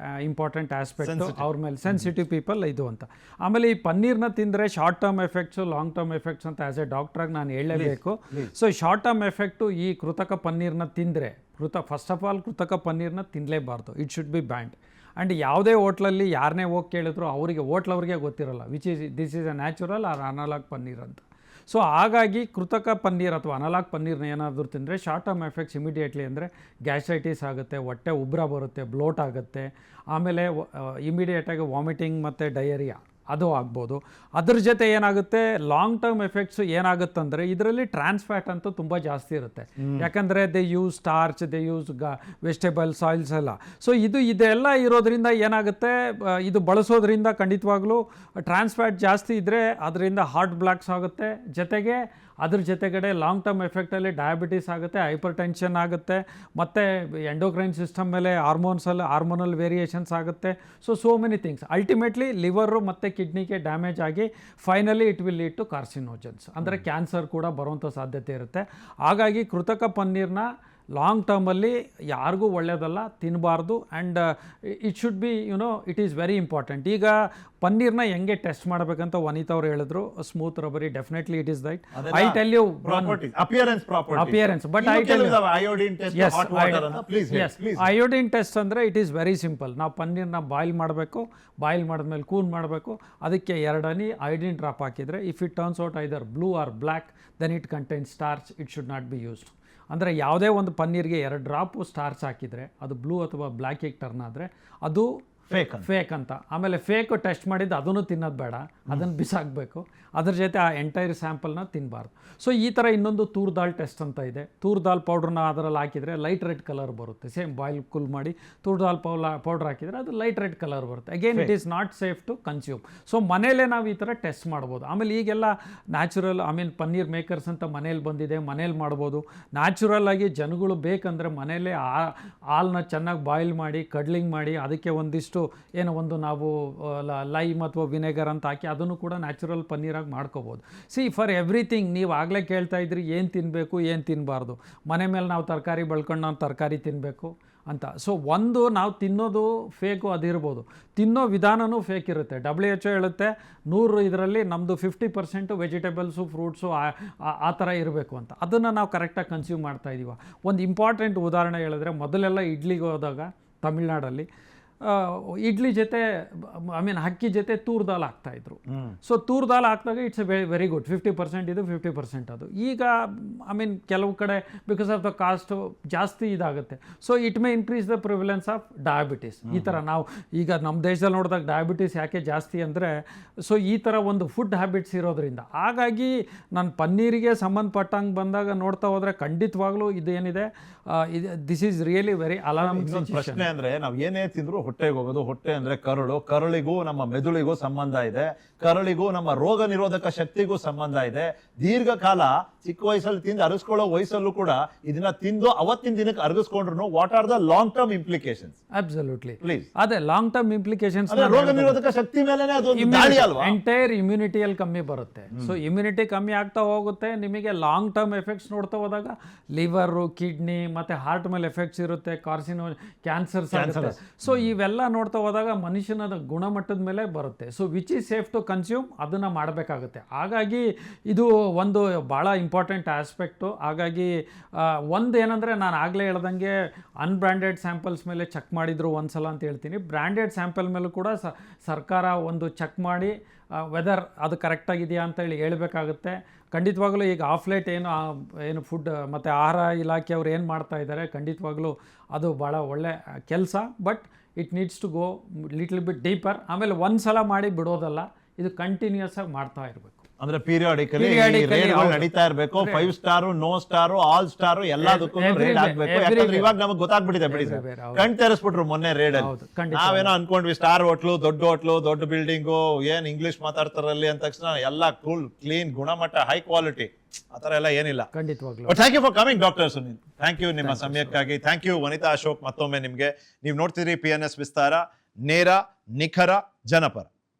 ಇಂಪಾರ್ಟೆಂಟ್ ಆಸ್ಪೆಕ್ಟ್ ಅವ್ರ ಮೇಲೆ, ಸೆನ್ಸಿಟಿವ್ ಪೀಪಲ್ ಇದು ಅಂತ. ಆಮೇಲೆ ಈ ಪನ್ನೀರ್ನ ತಿಂದರೆ short term effects, long term effects ಅಂತ ಆ್ಯಸ್ ಎ ಡಾಕ್ಟ್ರಾಗಿ ನಾನು ಹೇಳಲೇಬೇಕು. ಸೊ ಶಾರ್ಟ್ ಟರ್ಮ್ ಎಫೆಕ್ಟು ಈ ಕೃತಕ ಪನ್ನೀರ್ನ ತಿಂದರೆ, ಫಸ್ಟ್ ಆಫ್ ಆಲ್ ಕೃತಕ ಪನ್ನೀರ್ನ ತಿನ್ನಲೇಬಾರ್ದು, it should be banned. And ಯಾವುದೇ ಹೋಟ್ಲಲ್ಲಿ ಯಾರನ್ನೇ ಹೋಗಿ ಕೇಳಿದ್ರು ಹೋಟ್ಲವ್ರಿಗೆ ಗೊತ್ತಿರಲ್ಲ this is a natural or analogue paneer ಅಂತ. ಸೊ ಹಾಗಾಗಿ ಕೃತಕ ಪನ್ನೀರ್ ಅಥವಾ ಅನಲಾಗ್ ಪನ್ನೀರ್ನ ಏನಾದರೂ ತಿಂದರೆ ಶಾರ್ಟ್ ಟರ್ಮ್ ಎಫೆಕ್ಟ್ಸ್ ಇಮಿಡಿಯೇಟ್ಲಿ ಅಂದರೆ ಗ್ಯಾಸ್ಟ್ರೈಟಿಸ್ ಆಗುತ್ತೆ, ಹೊಟ್ಟೆ ಉಬ್ರ ಬರುತ್ತೆ, ಬ್ಲೋಟ್ ಆಗುತ್ತೆ, ಆಮೇಲೆ ಇಮಿಡಿಯೇಟಾಗಿ ವಾಮಿಟಿಂಗ್ ಮತ್ತು ಡಯರಿಯಾ ಅದು ಆಗ್ಬೋದು. ಅದ್ರ ಜೊತೆ ಏನಾಗುತ್ತೆ, ಲಾಂಗ್ ಟರ್ಮ್ ಎಫೆಕ್ಟ್ಸು ಏನಾಗುತ್ತಂದರೆ, ಇದರಲ್ಲಿ ಟ್ರಾನ್ಸ್ ಫ್ಯಾಟ್ ಅಂತೂ ತುಂಬ ಜಾಸ್ತಿ ಇರುತ್ತೆ. ಯಾಕಂದರೆ they use starch, they use vegetables, oils ಎಲ್ಲ. ಸೊ ಇದೆಲ್ಲ ಇರೋದ್ರಿಂದ ಏನಾಗುತ್ತೆ, ಇದು ಬಳಸೋದ್ರಿಂದ ಖಂಡಿತವಾಗ್ಲೂ ಟ್ರಾನ್ಸ್ ಫ್ಯಾಟ್ ಜಾಸ್ತಿ ಇದ್ದರೆ ಅದರಿಂದ ಹಾರ್ಟ್ ಬ್ಲಾಕ್ಸ್ ಆಗುತ್ತೆ. ಜೊತೆಗೆ ಅದ್ರ ಜೊತೆಗಡೆ ಲಾಂಗ್ ಟರ್ಮ್ ಎಫೆಕ್ಟಲ್ಲಿ ಡಯಾಬಿಟಿಸ್ ಆಗುತ್ತೆ, ಹೈಪರ್ ಟೆನ್ಷನ್ ಆಗುತ್ತೆ, ಮತ್ತು ಎಂಡೋಕ್ರೈನ್ ಸಿಸ್ಟಮ್ ಮೇಲೆ ಹಾರ್ಮೋನಲ್ ವೇರಿಯೇಷನ್ಸ್ ಆಗುತ್ತೆ. So many things. Ultimately liver ಮತ್ತು ಕಿಡ್ನಿಗೆ ಡ್ಯಾಮೇಜ್ ಆಗಿ finally it will lead to carcinogens, ಅಂದರೆ ಕ್ಯಾನ್ಸರ್ ಕೂಡ ಬರುವಂಥ ಸಾಧ್ಯತೆ ಇರುತ್ತೆ. ಹಾಗಾಗಿ ಕೃತಕ ಪನ್ನೀರ್ನ ಲಾಂಗ್ ಟರ್ಮಲ್ಲಿ ಯಾರಿಗೂ ಒಳ್ಳೆಯದಲ್ಲ, ತಿನ್ನಬಾರ್ದು. And it should be it is very important. ಈಗ ಪನ್ನೀರ್ನ ಹೆಂಗೆ ಟೆಸ್ಟ್ ಮಾಡಬೇಕಂತ ವನಿತಾ ಅವ್ರು ಹೇಳಿದ್ರು, smooth rubbery, definitely it is right. I tell you appearance, but I tell you iodine test ಅಂದರೆ ಇಟ್ ಈಸ್ ವೆರಿ ಸಿಂಪಲ್. ನಾವು ಪನ್ನೀರ್ನ ಬಾಯ್ಲ್ ಮಾಡಬೇಕು, ಬಾಯ್ಲ್ ಮಾಡಿದ್ಮೇಲೆ ಕೂನ್ ಮಾಡಬೇಕು, ಅದಕ್ಕೆ 2 ಹನಿ ಅಯೋಡಿನ್ ಡ್ರಾಪ್ ಹಾಕಿದರೆ, if it turns out either blue or black, then it contains starch, it should not be used. ಅಂದರೆ ಯಾವುದೇ ಒಂದು ಪನ್ನೀರ್ಗೆ 2 ಡ್ರಾಪು ಸ್ಟಾರ್ಚ್ ಹಾಕಿದರೆ ಅದು ಬ್ಲೂ ಅಥವಾ ಬ್ಲ್ಯಾಕಿಗೆ ಟರ್ನ್ ಆದರೆ ಅದು ಫೇಕ್ ಅಂತ. ಆಮೇಲೆ ಫೇಕ್ ಟೆಸ್ಟ್ ಮಾಡಿದ್ದು ಅದನ್ನು ತಿನ್ನೋದು ಬೇಡ, ಅದನ್ನು ಬಿಸಾಕಬೇಕು. ಅದ್ರ ಜೊತೆ ಆ ಎಂಟೈರ್ ಸ್ಯಾಂಪಲ್ನ ತಿನ್ನಬಾರ್ದು. ಸೊ ಈ ಥರ ಇನ್ನೊಂದು ತೂರ್ ದಾಲ್ ಟೆಸ್ಟ್ ಅಂತ ಇದೆ. ತೂರ್ ದಾಲ್ ಪೌಡ್ರನ್ನ ಅದರಲ್ಲಿ ಹಾಕಿದರೆ ಲೈಟ್ ರೆಡ್ ಕಲರ್ ಬರುತ್ತೆ. ಸೇಮ್ ಬಾಯ್ಲ್ ಕೂಲ್ ಮಾಡಿ ತೂರ್ ದಾಲ್ ಪೌಡ್ರ್ ಹಾಕಿದರೆ ಅದು ಲೈಟ್ ರೆಡ್ ಕಲರ್ ಬರುತ್ತೆ. Again it is not safe to consume. So ಮನೇಲೇ ನಾವು ಈ ಥರ ಟೆಸ್ಟ್ ಮಾಡ್ಬೋದು. ಆಮೇಲೆ ಈಗೆಲ್ಲ ನ್ಯಾಚುರಲ್ ಪನ್ನೀರ್ ಮೇಕರ್ಸ್ ಅಂತ ಮನೇಲಿ ಬಂದಿದೆ, ಮನೇಲಿ ಮಾಡ್ಬೋದು. ನ್ಯಾಚುರಲ್ ಆಗಿ ಜನಗಳು ಬೇಕಂದರೆ ಮನೇಲೇ ಹಾಲನ್ನ ಚೆನ್ನಾಗಿ ಬಾಯ್ಲ್ ಮಾಡಿ, ಕಡ್ಲಿಂಗ್ ಮಾಡಿ, ಅದಕ್ಕೆ ಒಂದಿಷ್ಟು ಒಂದು ನಾವು ಲೈಮ್ ಅಥವಾ ವಿನೆಗರ್ ಅಂತ ಹಾಕಿ ಅದನ್ನು ಕೂಡ ನ್ಯಾಚುರಲ್ ಪನ್ನೀರಾಗಿ ಮಾಡ್ಕೋಬೋದು. ಫಾರ್ ಎವ್ರಿಥಿಂಗ್ ನೀವು ಆಗಲೇ ಕೇಳ್ತಾ ಇದ್ರಿ ಏನು ತಿನ್ನಬೇಕು, ಏನು ತಿನ್ನಬಾರ್ದು. ಮನೆ ಮೇಲೆ ನಾವು ತರಕಾರಿ ಬೆಳ್ಕೊಂಡು ನಾವು ತರಕಾರಿ ತಿನ್ನಬೇಕು ಅಂತ. ಸೊ ನಾವು ತಿನ್ನೋದು ಫೇಕು ಅದಿರ್ಬೋದು, ತಿನ್ನೋ ವಿಧಾನವೂ ಫೇಕ್ ಇರುತ್ತೆ. WHO ಹೇಳುತ್ತೆ 100 ಇದರಲ್ಲಿ ನಮ್ಮದು 50% ವೆಜಿಟೇಬಲ್ಸು, ಫ್ರೂಟ್ಸು ಆ ಥರ ಇರಬೇಕು ಅಂತ. ಅದನ್ನು ನಾವು ಕರೆಕ್ಟಾಗಿ ಕನ್ಸ್ಯೂಮ್ ಮಾಡ್ತಾಯಿದ್ದೀವ. ಒಂದು ಇಂಪಾರ್ಟೆಂಟ್ ಉದಾಹರಣೆ ಹೇಳಿದ್ರೆ, ಮೊದಲೆಲ್ಲ ಇಡ್ಲಿಗೆ ಹೋದಾಗ ತಮಿಳ್ನಾಡಲ್ಲಿ ಇಡ್ಲಿ ಜೊತೆ ಅಕ್ಕಿ ಜೊತೆ ತೂರ್ ದಾಲ್ ಹಾಕ್ತಾಯಿದ್ರು. ಸೊ ತೂರ್ ದಾಲ್ ಹಾಕಿದಾಗ ಇಟ್ಸ್ ಎ ವೆರಿ ಗುಡ್, 50% ಇದು 50% ಅದು. ಈಗ ಕೆಲವು ಕಡೆ ಬಿಕಾಸ್ ಆಫ್ ದ ಕಾಸ್ಟ್ ಜಾಸ್ತಿ ಇದಾಗುತ್ತೆ. So it may increase the prevalence of diabetes. ಈ ಥರ ನಾವು ಈಗ ನಮ್ಮ ದೇಶದಲ್ಲಿ ನೋಡಿದಾಗ ಡಯಾಬಿಟಿಸ್ ಯಾಕೆ ಜಾಸ್ತಿ ಅಂದರೆ ಸೊ ಈ ಥರ ಒಂದು ಫುಡ್ ಹ್ಯಾಬಿಟ್ಸ್ ಇರೋದ್ರಿಂದ. ಹಾಗಾಗಿ ನಾನು ಪನ್ನೀರಿಗೆ ಸಂಬಂಧಪಟ್ಟಂಗೆ ಬಂದಾಗ ನೋಡ್ತಾ ಹೋದರೆ ಖಂಡಿತವಾಗ್ಲೂ ಇದೇನಿದೆ this is really very alarming. ಪ್ರಶ್ನೆ ಅಂದ್ರೆ ನಾವು ಏನೇ ತಿಂದ್ರು ಹೊಟ್ಟೆಗೆ ಹೋಗೋದು. ಹೊಟ್ಟೆ ಅಂದ್ರೆ ಕರುಳಿಗೂ ನಮ್ಮ ಮೆದುಳಿಗೂ ಸಂಬಂಧ ಇದೆ, ಕರುಳಿಗೂ ನಮ್ಮ ರೋಗ ನಿರೋಧಕ ಶಕ್ತಿಗೂ ಸಂಬಂಧ ಇದೆ. ದೀರ್ಘಕಾಲ ಚಿಕ್ಕ ವಯಸ್ಸಲ್ಲಿ ತಿಂದು ಅರಗಿಸ್ಕೊಳ್ಳೋ ವಯಸ್ಸಲ್ಲೂ ಕೂಡ ಇದನ್ನ ತಿಂದು ಅವತ್ತಿನ ದಿನಕ್ಕೆ ಅರಗಿಸ್ಕೊಂಡ್ರು what are the long term implications? Absolutely please. ಅದೇ ಲಾಂಗ್ ಟರ್ಮ್ ಇಂಪ್ಲಿಕೇಶನ್ಸ್ ರೋಗ ನಿರೋಧಕ ಶಕ್ತಿ ಮೇಲೆ ದಾಳಿ ಅಲ್ವಾ? ಎಂಟೈರ್ ಇಮ್ಯುನಿಟಿಯಲ್ಲಿ ಕಮ್ಮಿ ಬರುತ್ತೆ. ಸೊ ಇಮ್ಯುನಿಟಿ ಕಮ್ಮಿ ಆಗ್ತಾ ಹೋಗುತ್ತೆ. ನಿಮಗೆ ಲಾಂಗ್ ಟರ್ಮ್ ಎಫೆಕ್ಟ್ಸ್ ನೋಡ್ತಾ ಹೋದಾಗ ಲಿವರು, ಕಿಡ್ನಿ ಮತ್ತೆ ಹಾರ್ಟ್ ಮೇಲೆ ಎಫೆಕ್ಟ್ಸ್ ಇರುತ್ತೆ, ಕ್ಯಾನ್ಸರ್ಸ್ ಆಗುತ್ತೆ. ಸೊ ಇವೆಲ್ಲ ನೋಡ್ತಾ ಹೋದಾಗ ಮನುಷ್ಯನ ಗುಣಮಟ್ಟದ ಮೇಲೆ ಬರುತ್ತೆ. So which is safe to consume ಅದನ್ನು ಮಾಡಬೇಕಾಗುತ್ತೆ. ಹಾಗಾಗಿ ಇದು ಒಂದು ಭಾಳ ಇಂಪಾರ್ಟೆಂಟ್ ಆಸ್ಪೆಕ್ಟು. ಹಾಗಾಗಿ ಒಂದು ಏನಂದರೆ ನಾನು ಆಗಲೇ ಹೇಳ್ದಂಗೆ ಅನ್ಬ್ರ್ಯಾಂಡೆಡ್ ಸ್ಯಾಂಪಲ್ಸ್ ಮೇಲೆ ಚೆಕ್ ಮಾಡಿದ್ರು ಒಂದ್ಸಲ ಅಂತ ಹೇಳ್ತೀನಿ. ಬ್ರ್ಯಾಂಡೆಡ್ ಸ್ಯಾಂಪಲ್ ಮೇಲೂ ಕೂಡ ಸರ್ಕಾರ ಒಂದು ಚೆಕ್ ಮಾಡಿ ವೆದರ್ ಅದು ಕರೆಕ್ಟಾಗಿದೆಯಾ ಅಂತೇಳಿ ಹೇಳಬೇಕಾಗುತ್ತೆ. ಖಂಡಿತವಾಗ್ಲೂ ಈಗ ಆಫ್ಲೇಟ್ ಏನು ಫುಡ್ ಮತ್ತು ಆಹಾರ ಇಲಾಖೆಯವ್ರು ಏನು ಮಾಡ್ತಾ ಇದ್ದಾರೆ ಖಂಡಿತವಾಗ್ಲೂ ಅದು ಭಾಳ ಒಳ್ಳೆ ಕೆಲಸ. But it needs to go little bit deeper. ಆಮೇಲೆ ಒಂದು ಸಲ ಮಾಡಿ ಬಿಡೋದಲ್ಲ, ಇದು ಕಂಟಿನ್ಯೂಸ್ ಆಗಿ ಮಾಡ್ತಾ ಇರಬೇಕು. ಅಂದ್ರೆ ಪೀರಿಯಾಡಿಕಲಿ ನಡೀತಾ ಇರಬೇಕು. 5 star, no star, all star ಎಲ್ಲದಕ್ಕೂ ರೇಡ್ ಆಗ್ಬೇಕು. ಯಾಕಂದ್ರೆ ಇವಾಗ ನಮಗೆ ಗೊತ್ತಾಗ್ಬಿಟ್ಟಿದೆ ಬಿಡಿ ಸರ್, ಕಣ್ ತೆರೆಸ್ಬಿಟ್ರು ಮೊನ್ನೆ ರೇಡ್ ಅಲ್ಲಿ. ನಾವೇನೋ ಅನ್ಕೊಂಡ್ವಿ ಸ್ಟಾರ್ ಹೋಟ್ಲು, ದೊಡ್ಡ ಬಿಲ್ಡಿಂಗು, ಏನ್ ಇಂಗ್ಲಿಷ್ ಮಾತಾಡ್ತಾರಲ್ಲಿ ಅಂದ ತಕ್ಷಣ ಎಲ್ಲ ಕೂಲ್, ಕ್ಲೀನ್, ಗುಣಮಟ್ಟ, ಹೈ ಕ್ವಾಲಿಟಿ, ಆತರ ಎಲ್ಲ ಏನಿಲ್ಲ. ಖಂಡಿತವಾಗ್ಲೂ. Thank you for coming doctor Sunil. Thank you ನಿಮ್ಮ ಸಮಯಕ್ಕಾಗಿ. Thank you Vanitha Ashok. ಮತ್ತೊಮ್ಮೆ ನಿಮ್ಗೆ, ನೀವು ನೋಡ್ತೀರಿ PNS ವಿಸ್ತಾರ, ನೇರ, ನಿಖರ, ಜನಪರ.